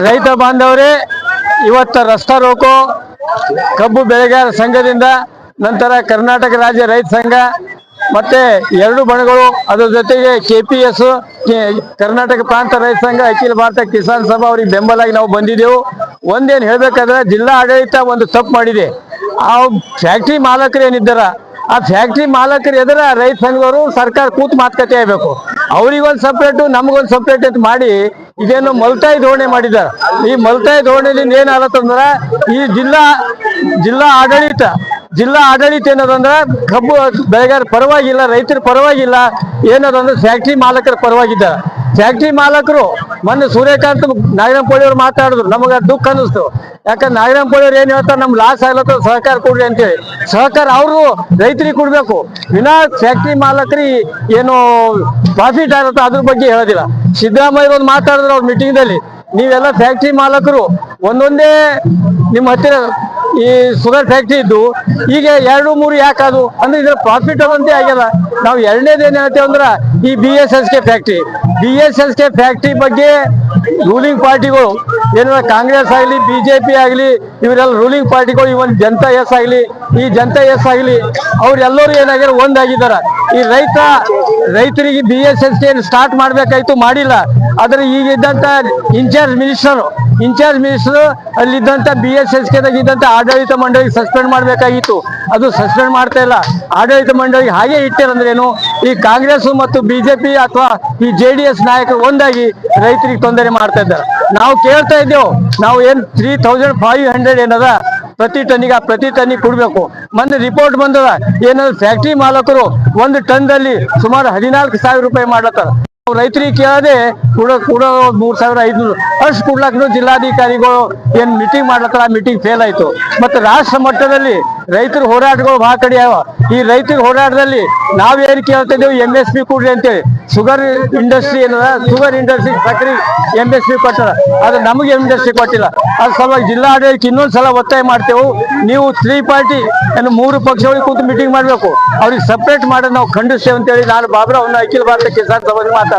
ರೈತ ಬಾಂಧವರೇ, ಇವತ್ತು ರಸ್ತಾ ರೋಕೋ ಕಬ್ಬು ಬೆಳೆಗಾರರ ಸಂಘದಿಂದ, ನಂತರ ಕರ್ನಾಟಕ ರಾಜ್ಯ ರೈತ ಸಂಘ ಮತ್ತೆ ಎರಡು ಬಣಗಳು, ಅದರ ಜೊತೆಗೆ KPS ಕರ್ನಾಟಕ ಪ್ರಾಂತ ರೈತ ಸಂಘ, ಅಖಿಲ ಭಾರತ ಕಿಸಾನ್ ಸಭಾ ಅವರಿಗೆ ಬೆಂಬಲಾಗಿ ನಾವು ಬಂದಿದ್ದೆವು. ಒಂದೇನು ಹೇಳ್ಬೇಕಾದ್ರೆ ಜಿಲ್ಲಾ ಆಡಳಿತ ಒಂದು ತಪ್ಪು ಮಾಡಿದೆ. ಆ ಫ್ಯಾಕ್ಟ್ರಿ ಮಾಲಕರು ಏನಿದ್ದಾರ, ಆ ಫ್ಯಾಕ್ಟ್ರಿ ಮಾಲಕರು ಎದುರ ರೈತ ಸಂಘದವರು ಸರ್ಕಾರ ಕೂತು ಮಾತುಕತೆ ಆಗಬೇಕು. ಅವ್ರಿಗೊಂದು ಸಪ್ರೇಟು ನಮಗೊಂದು ಸಪ್ರೇಟ್ ಅಂತ ಮಾಡಿ ಇದೇನು ಮಲ್ತಾಯಿ ಧೋರಣೆ ಮಾಡಿದ್ದಾರೆ. ಈ ಮಲ್ತಾಯಿ ಧೋರಣೆಯಿಂದ ಏನಾಗತ್ತಂದ್ರೆ ಈ ಜಿಲ್ಲಾ ಆಡಳಿತ ಏನದಂದ್ರೆ ಕಬ್ಬು ಬೆಳೆಗಾರ ಪರವಾಗಿಲ್ಲ, ರೈತರ ಪರವಾಗಿಲ್ಲ, ಏನದಂದ್ರೆ ಫ್ಯಾಕ್ಟ್ರಿ ಮಾಲಕರ ಪರವಾಗಿದ್ದಾರೆ. ಫ್ಯಾಕ್ಟ್ರಿ ಮಾಲಕರು ಮೊನ್ನೆ ಸೂರ್ಯಕಾಂತ್ ನಾಗರಂಪಳ್ಳಿ ಅವ್ರು ಮಾತಾಡಿದ್ರು, ನಮಗೆ ದುಃಖ ಅನ್ನಿಸ್ತು. ಯಾಕಂದ್ರೆ ನಾಗರಂಪಳ್ಳಿ ಅವ್ರು ಏನ್ ಹೇಳ್ತಾರೆ, ನಮ್ ಲಾಸ್ ಆಗ್ಲತ್ತ ಸಹಕಾರ ಕೊಡ್ರಿ ಅಂತೇಳಿ. ಸಹಕಾರ ಅವರು ರೈತರಿಗೆ ಕೊಡ್ಬೇಕು, ವಿನಾ ಫ್ಯಾಕ್ಟ್ರಿ ಮಾಲಕರಿ ಏನು ಪ್ರಾಫಿಟ್ ಆಗತ್ತ ಅದ್ರ ಬಗ್ಗೆ ಹೇಳೋದಿಲ್ಲ. ಸಿದ್ದರಾಮಯ್ಯ ಒಂದು ಮಾತಾಡಿದ್ರು ಅವ್ರ ಮೀಟಿಂಗ್ ದಲ್ಲಿ, ನೀವೆಲ್ಲ ಫ್ಯಾಕ್ಟ್ರಿ ಮಾಲಕರು ಒಂದೊಂದೇ ನಿಮ್ಮ ಹತ್ತಿರ ಈ ಶುಗರ್ ಫ್ಯಾಕ್ಟ್ರಿ ಇದ್ದು ಈಗ 2-3 ಯಾಕದು ಅಂದ್ರೆ ಇದ್ರ ಪ್ರಾಫಿಟ್ ಅದಂತೆ ಆಗ್ಯದ. ನಾವು ಎರಡನೇದು ಏನ್ ಹೇಳ್ತೇವೆ ಅಂದ್ರೆ ಈ BSSK ಫ್ಯಾಕ್ಟ್ರಿ ಬಗ್ಗೆ ರೂಲಿಂಗ್ ಪಾರ್ಟಿಗಳು ಏನಾರ ಕಾಂಗ್ರೆಸ್ ಆಗಲಿ BJP ಆಗಲಿ ಇವರೆಲ್ಲ ರೂಲಿಂಗ್ ಪಾರ್ಟಿಗಳು, ಇವನ್ ಜನತಾ ಎಸ್ ಆಗಲಿ ಈ ಜನತಾ ಎಸ್ ಆಗಲಿ ಅವ್ರೆಲ್ಲರೂ ಏನಾಗ್ಯಾರ ಒಂದಾಗಿದ್ದಾರ. ಈ ರೈತರಿಗೆ BSSK ಸ್ಟಾರ್ಟ್ ಮಾಡ್ಬೇಕಾಯ್ತು, ಮಾಡಿಲ್ಲ. ಆದ್ರೆ ಈಗ ಇದ್ದಂತ ಇನ್ಚಾರ್ಜ್ ಮಿನಿಸ್ಟರ್ ಅಲ್ಲಿದ್ದಂತ BSSK ಇದ್ದಂತ ಆಡಳಿತ ಮಂಡಳಿಗೆ ಸಸ್ಪೆಂಡ್ ಮಾಡ್ಬೇಕಾಗಿತ್ತು, ಅದು ಸಸ್ಪೆಂಡ್ ಮಾಡ್ತಾ ಇಲ್ಲ. ಆಡಳಿತ ಮಂಡಳಿಗೆ ಹಾಗೆ ಇಟ್ಟಿರಂದ್ರೇನು, ಈ ಕಾಂಗ್ರೆಸ್ ಮತ್ತು BJP ಅಥವಾ ಈ JDS ನಾಯಕರು ಒಂದಾಗಿ ರೈತರಿಗೆ ತೊಂದರೆ ಮಾಡ್ತಾ ಇದ್ದಾರೆ. ನಾವು ಕೇಳ್ತಾ ಇದ್ದೇವೆ, ನಾವು ಏನ್ 3500 ಏನದ ಪ್ರತಿ ಟನ್ನಿಗೆ ಕೊಡ್ಬೇಕು. ಮೊನ್ನೆ ರಿಪೋರ್ಟ್ ಬಂದದ, ಏನಂದ್ರೆ ಫ್ಯಾಕ್ಟ್ರಿ ಮಾಲಕರು 1 ಟನ್ದಲ್ಲಿ ಸುಮಾರು 14,000 ರೂಪಾಯಿ ಮಾಡತ್ತಾರ. ರೈತರಿಗೆ ಕೇಳದೆ ಕೂಡ 3,500 ಅಷ್ಟು ಕೊಡ್ಲಾಕ ಜಿಲ್ಲಾಧಿಕಾರಿಗಳು ಏನ್ ಮೀಟಿಂಗ್ ಮಾಡ್ಲತ್ತಾರ, ಆ ಮೀಟಿಂಗ್ ಫೇಲ್ ಆಯ್ತು. ಮತ್ತೆ ರಾಷ್ಟ್ರ ಮಟ್ಟದಲ್ಲಿ ರೈತರ ಹೋರಾಟಗಳು ಬಹಳ ಕಡೆ ಅವ. ಈ ರೈತರ ಹೋರಾಟದಲ್ಲಿ ನಾವೇನು ಕೇಳ್ತಾ ಇದ್ದೇವೆ, MSP ಕೊಡ್ರಿ ಅಂತೇಳಿ. ಶುಗರ್ ಇಂಡಸ್ಟ್ರಿ ಸಕ್ಕರೆ MSP ಕೊಟ್ಟಾರ, ಆದ್ರೆ ನಮಗೆ MSP ಕೊಟ್ಟಿಲ್ಲ. ಅದ್ರ ಸಲುವಾಗಿ ಜಿಲ್ಲಾ ಆಡಳಿತ ಇನ್ನೊಂದ್ಸಲ ಒತ್ತಾಯ ಮಾಡ್ತೇವೆ, ನೀವು 3 ಪಾರ್ಟಿ 3 ಪಕ್ಷಗಳಿಗೆ ಕೂತು ಮೀಟಿಂಗ್ ಮಾಡ್ಬೇಕು, ಅವ್ರಿಗೆ ಸಪ್ರೇಟ್ ಮಾಡೋದು ನಾವು ಖಂಡಿಸ್ತೇವೆ ಅಂತೇಳಿ ನಾನು ಬಾಬುರಾವ್ ಅಖಿಲ ಭಾರತ ಕಿಸಾನ್ ಸಭಾ ಮಾತಾಡ್ತೇನೆ.